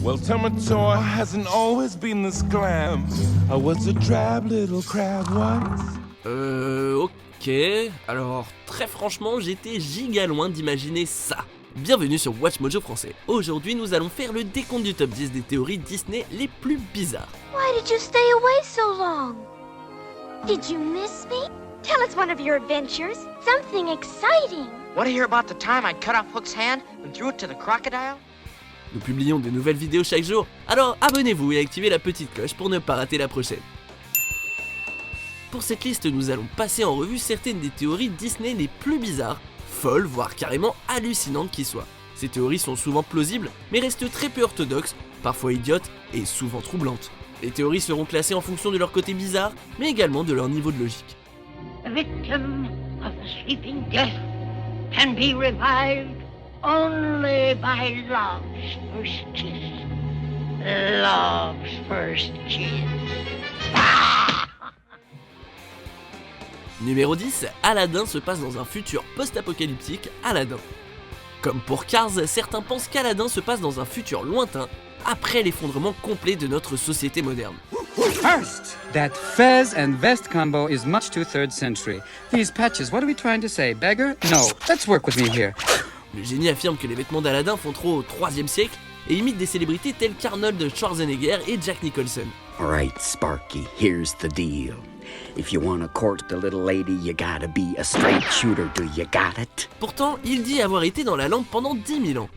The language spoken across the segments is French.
Well, Tamator hasn't always been this glam. I was a drab little crab once. Ok. Alors, très franchement, j'étais giga loin d'imaginer ça. Bienvenue sur Watch Mojo français. Aujourd'hui, nous allons faire le décompte du top 10 des théories Disney les plus bizarres. Why did you stay away so long? Did you miss me? Tell us one of your adventures. Something exciting. Want to hear about the time I cut off Hook's hand and threw it to the crocodile? Nous publions de nouvelles vidéos chaque jour, alors abonnez-vous et activez la petite cloche pour ne pas rater la prochaine. Pour cette liste, nous allons passer en revue certaines des théories Disney les plus bizarres, folles, voire carrément hallucinantes qui soient. Ces théories sont souvent plausibles, mais restent très peu orthodoxes, parfois idiotes et souvent troublantes. Les théories seront classées en fonction de leur côté bizarre, mais également de leur niveau de logique. The victim of the sleeping death can be revived only by love's first kiss. Love's first kiss. Numéro 10, Aladdin se passe dans un futur post-apocalyptique Aladdin. Comme pour Cars, certains pensent qu'Aladdin se passe dans un futur lointain, après l'effondrement complet de notre société moderne. First, that fez and vest combo is much too 3rd century. These patches, what are we trying to say, beggar? No, let's work with me here. Le génie affirme que les vêtements d'Aladin font trop au 3e siècle et imite des célébrités telles qu'Arnold Schwarzenegger et Jack Nicholson. Alright, Sparky, here's the deal. If you want to court the little lady, you gotta be a straight shooter, do you got it? Pourtant, il dit avoir été dans la lampe pendant 10 000 ans.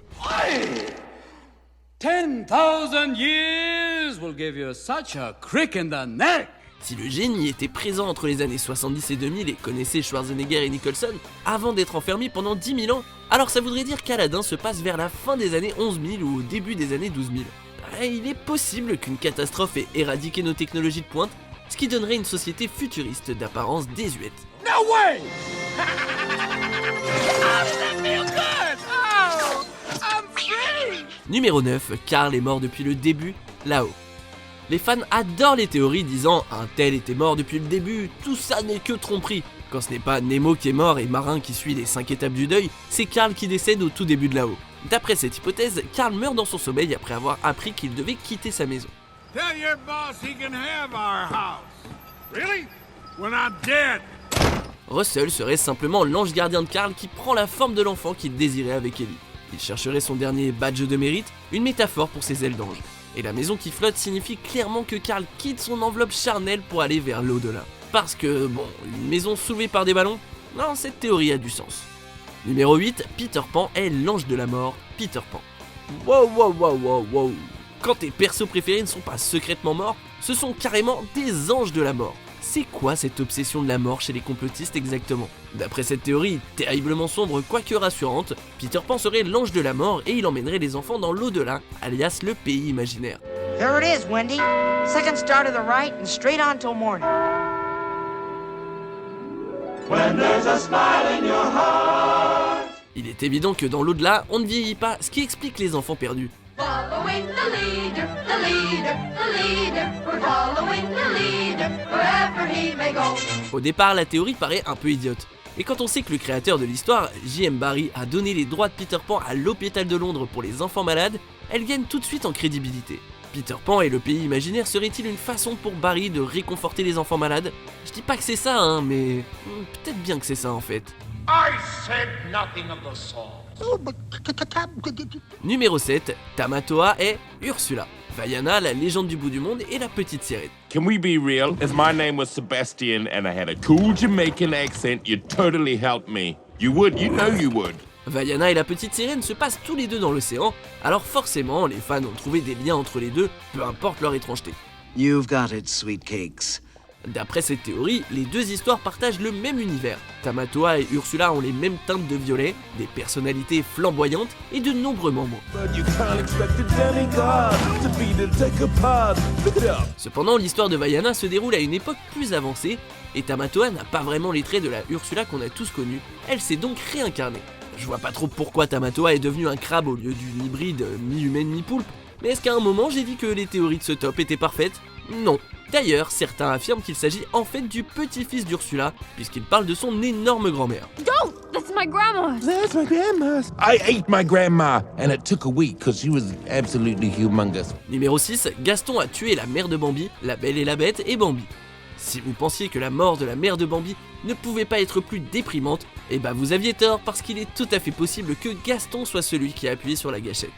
10,000 years will give you such a crick in the neck. Si le génie était présent entre les années 70 et 2000 et connaissait Schwarzenegger et Nicholson avant d'être enfermé pendant 10 000 ans, alors ça voudrait dire qu'Aladin se passe vers la fin des années 11 000 ou au début des années 12 000. Il est possible qu'une catastrophe ait éradiqué nos technologies de pointe, ce qui donnerait une société futuriste d'apparence désuète. No way! Numéro 9, Carl est mort depuis le début, là-haut. Les fans adorent les théories disant « un tel était mort depuis le début, tout ça n'est que tromperie ». Quand ce n'est pas Nemo qui est mort et Marin qui suit les 5 étapes du deuil, c'est Carl qui décède au tout début de là-haut. D'après cette hypothèse, Carl meurt dans son sommeil après avoir appris qu'il devait quitter sa maison. Tell your boss he can have our house. Really? When I'm dead. Russell serait simplement l'ange gardien de Carl qui prend la forme de l'enfant qu'il désirait avec Ellie. Il chercherait son dernier badge de mérite, une métaphore pour ses ailes d'ange. Et la maison qui flotte signifie clairement que Carl quitte son enveloppe charnelle pour aller vers l'au-delà. Parce que, bon, une maison soulevée par des ballons? Non, cette théorie a du sens. Numéro 8, Peter Pan est l'ange de la mort, Peter Pan. Wow. Quand tes persos préférés ne sont pas secrètement morts, ce sont carrément des anges de la mort. C'est quoi cette obsession de la mort chez les complotistes exactement? D'après cette théorie, terriblement sombre quoique rassurante, Peter Pan serait l'ange de la mort et il emmènerait les enfants dans l'au-delà, alias le pays imaginaire. There it is, Wendy. Second star to the right and straight on till morning. Il est évident que dans l'au-delà, on ne vieillit pas, ce qui explique les enfants perdus. Following the leader, we're following the leader, wherever he may go. Au départ, la théorie paraît un peu idiote. Et quand on sait que le créateur de l'histoire, J.M. Barrie, a donné les droits de Peter Pan à l'hôpital de Londres pour les enfants malades, elle gagne tout de suite en crédibilité. Peter Pan et le pays imaginaire serait-il une façon pour Barrie de réconforter les enfants malades? Je dis pas que c'est ça, hein, mais peut-être bien que c'est ça en fait. I said nothing of the sort. Numéro 7, Tamatoa est Ursula. Vaiana, la légende du bout du monde, et la petite sirène. Can we be real? If my name was Sebastian and I had a cool Jamaican accent, you'd totally help me. You would, you know you would. Vaiana et la petite sirène se passent tous les deux dans l'océan, alors forcément, les fans ont trouvé des liens entre les deux, peu importe leur étrangeté. You've got it, sweet cakes. D'après cette théorie, les deux histoires partagent le même univers. Tamatoa et Ursula ont les mêmes teintes de violet, des personnalités flamboyantes et de nombreux membres. Cependant, l'histoire de Vaiana se déroule à une époque plus avancée, et Tamatoa n'a pas vraiment les traits de la Ursula qu'on a tous connue, elle s'est donc réincarnée. Je vois pas trop pourquoi Tamatoa est devenue un crabe au lieu d'une hybride mi-humaine mi-poulpe, mais est-ce qu'à un moment j'ai dit que les théories de ce top étaient parfaites? Non. D'ailleurs, certains affirment qu'il s'agit en fait du petit-fils d'Ursula, puisqu'il parle de son énorme grand-mère. Don't! That's my grandma! That's my grandma's. I ate my grandma, and it took a week because she was absolutely humongous. Numéro 6, Gaston a tué la mère de Bambi, la Belle et la Bête et Bambi. Si vous pensiez que la mort de la mère de Bambi ne pouvait pas être plus déprimante, eh ben vous aviez tort parce qu'il est tout à fait possible que Gaston soit celui qui a appuyé sur la gâchette.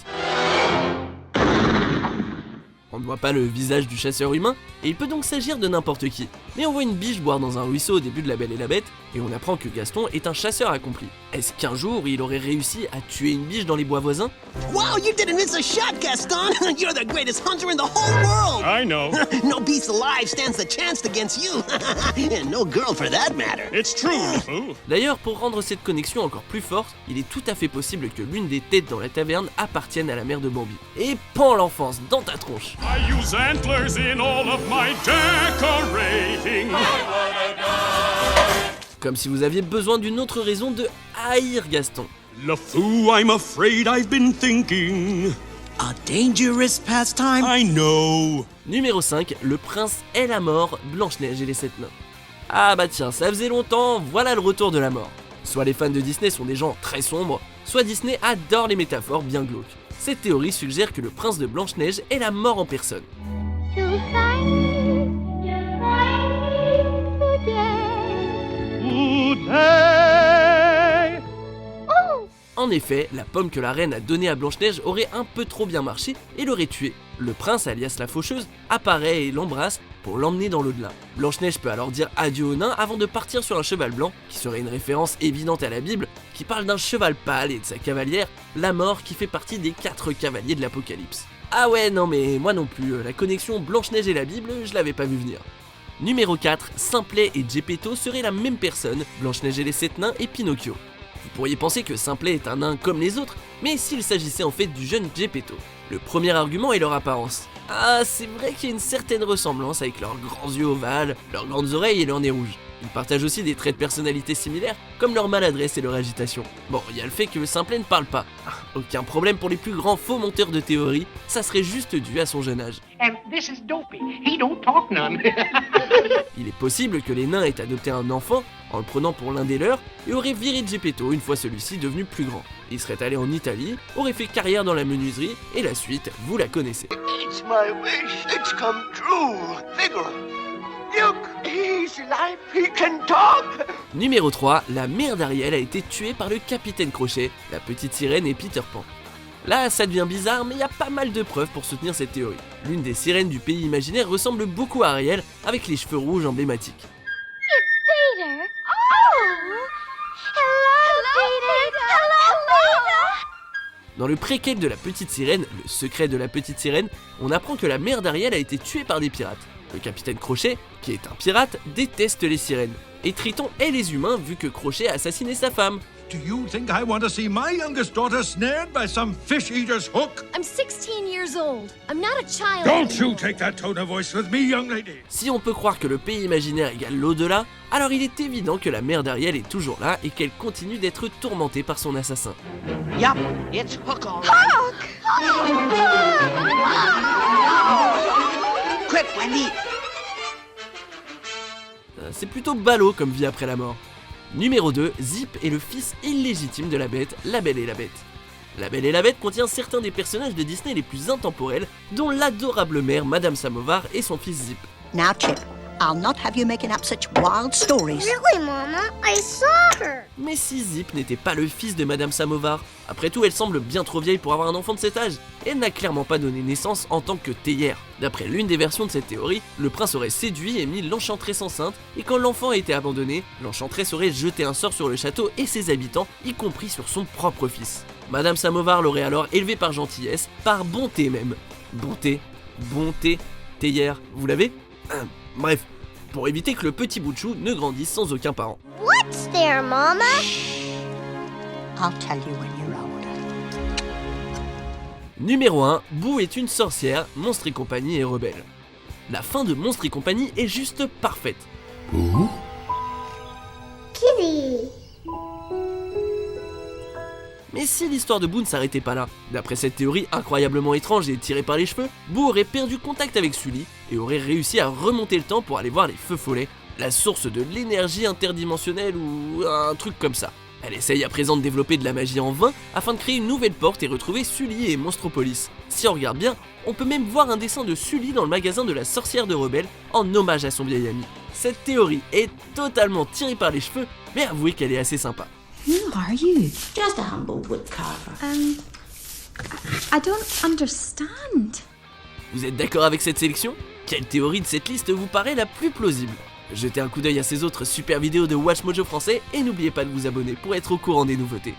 On ne voit pas le visage du chasseur humain, et il peut donc s'agir de n'importe qui. Mais on voit une biche boire dans un ruisseau au début de La Belle et la Bête, et on apprend que Gaston est un chasseur accompli. Est-ce qu'un jour il aurait réussi à tuer une biche dans les bois voisins? Wow, you didn't miss a shot, Gaston! You're the greatest hunter in the whole world! I know. No beast alive stands a chance against you! And no girl for that matter! It's true, LeFou. D'ailleurs, pour rendre cette connexion encore plus forte, il est tout à fait possible que l'une des têtes dans la taverne appartienne à la mère de Bambi. Et pan l'enfance dans ta tronche! I use antlers in all of my decorating. Comme si vous aviez besoin d'une autre raison de haïr Gaston. LeFou, I'm afraid I've been thinking. A dangerous pastime? I know. Numéro 5, le prince est la mort, Blanche-Neige et les 7 nains. Ah bah tiens, ça faisait longtemps, voilà le retour de la mort. Soit les fans de Disney sont des gens très sombres, soit Disney adore les métaphores bien glauques. Cette théorie suggère que le prince de Blanche-Neige est la mort en personne. En effet, la pomme que la reine a donnée à Blanche-Neige aurait un peu trop bien marché et l'aurait tuée. Le prince, alias la faucheuse, apparaît et l'embrasse pour l'emmener dans l'au-delà. Blanche-Neige peut alors dire adieu aux nains avant de partir sur un cheval blanc, qui serait une référence évidente à la Bible, qui parle d'un cheval pâle et de sa cavalière, la mort, qui fait partie des 4 cavaliers de l'Apocalypse. Ah ouais, non mais moi non plus, la connexion Blanche-Neige et la Bible, je l'avais pas vu venir. Numéro 4, Simplet et Geppetto seraient la même personne, Blanche-Neige et les 7 nains et Pinocchio. Vous pourriez penser que Simplet est un nain comme les autres, mais s'il s'agissait en fait du jeune Geppetto. Le premier argument est leur apparence. Ah, c'est vrai qu'il y a une certaine ressemblance avec leurs grands yeux ovales, leurs grandes oreilles et leur nez rouge. Ils partagent aussi des traits de personnalité similaires, comme leur maladresse et leur agitation. Bon, il y a le fait que Simplet ne parle pas. Aucun problème pour les plus grands faux monteurs de théorie, ça serait juste dû à son jeune âge. This is Dopey. He don't talk none. Il est possible que les nains aient adopté un enfant en le prenant pour l'un des leurs et auraient viré Geppetto une fois celui-ci devenu plus grand. Il serait allé en Italie, aurait fait carrière dans la menuiserie et la suite, vous la connaissez. It's my wish. It's come true. Figaro. Look, he's alive. He can talk. Numéro 3, la mère d'Ariel a été tuée par le capitaine Crochet, la petite sirène et Peter Pan. Là, ça devient bizarre, mais il y a pas mal de preuves pour soutenir cette théorie. L'une des sirènes du pays imaginaire ressemble beaucoup à Ariel, avec les cheveux rouges emblématiques. Peter! Oh! Hello, Peter! Hello, Peter! Dans le préquel de la petite sirène, le secret de la petite sirène, on apprend que la mère d'Ariel a été tuée par des pirates. Le capitaine Crochet, qui est un pirate, déteste les sirènes. Et Triton et les humains vu que Crochet a assassiné sa femme. Do you think I want to see my youngest daughter snared by some fish-eater's hook? I'm 16 years old. I'm not a child. Don't you take that tone of voice with me, young lady. Si on peut croire que le pays imaginaire égale l'au-delà, alors il est évident que la mère d'Ariel est toujours là et qu'elle continue d'être tourmentée par son assassin. Yup, it's Hook all right. Quick, Wendy! C'est plutôt ballot comme vie après la mort. Numéro 2, Zip est le fils illégitime de la Bête, La Belle et la Bête. La Belle et la Bête contient certains des personnages de Disney les plus intemporels, dont l'adorable mère Madame Samovar et son fils Zip. Now, Chip, I'll not have you making up such wild stories. Really, Mama? I saw her. Mais si Zip n'était pas le fils de Madame Samovar, après tout elle semble bien trop vieille pour avoir un enfant de cet âge, et elle n'a clairement pas donné naissance en tant que théière. D'après l'une des versions de cette théorie, le prince aurait séduit et mis l'enchanteresse enceinte, et quand l'enfant a été abandonné, l'enchanteresse aurait jeté un sort sur le château et ses habitants, y compris sur son propre fils. Madame Samovar l'aurait alors élevé par gentillesse, par bonté même. Bonté, théière, vous l'avez? Bref, pour éviter que le petit bout de chou ne grandisse sans aucun parent. What's there, Mama? I'll tell you when you're older. Numéro 1, Boo est une sorcière, Monstres et compagnie est rebelle. La fin de Monstres et compagnie est juste parfaite. Kitty. Mais si l'histoire de Boo ne s'arrêtait pas là? D'après cette théorie incroyablement étrange et tirée par les cheveux, Boo aurait perdu contact avec Sully et aurait réussi à remonter le temps pour aller voir les feux follets, la source de l'énergie interdimensionnelle ou un truc comme ça. Elle essaye à présent de développer de la magie en vain afin de créer une nouvelle porte et retrouver Sully et Monstropolis. Si on regarde bien, on peut même voir un dessin de Sully dans le magasin de la sorcière de Rebelle en hommage à son vieil ami. Cette théorie est totalement tirée par les cheveux, mais avouez qu'elle est assez sympa. Who are you? Just a humble woodcarver. I don't understand. Vous êtes d'accord avec cette sélection? Quelle théorie de cette liste vous paraît la plus plausible? Jetez un coup d'œil à ces autres super vidéos de WatchMojo français et n'oubliez pas de vous abonner pour être au courant des nouveautés.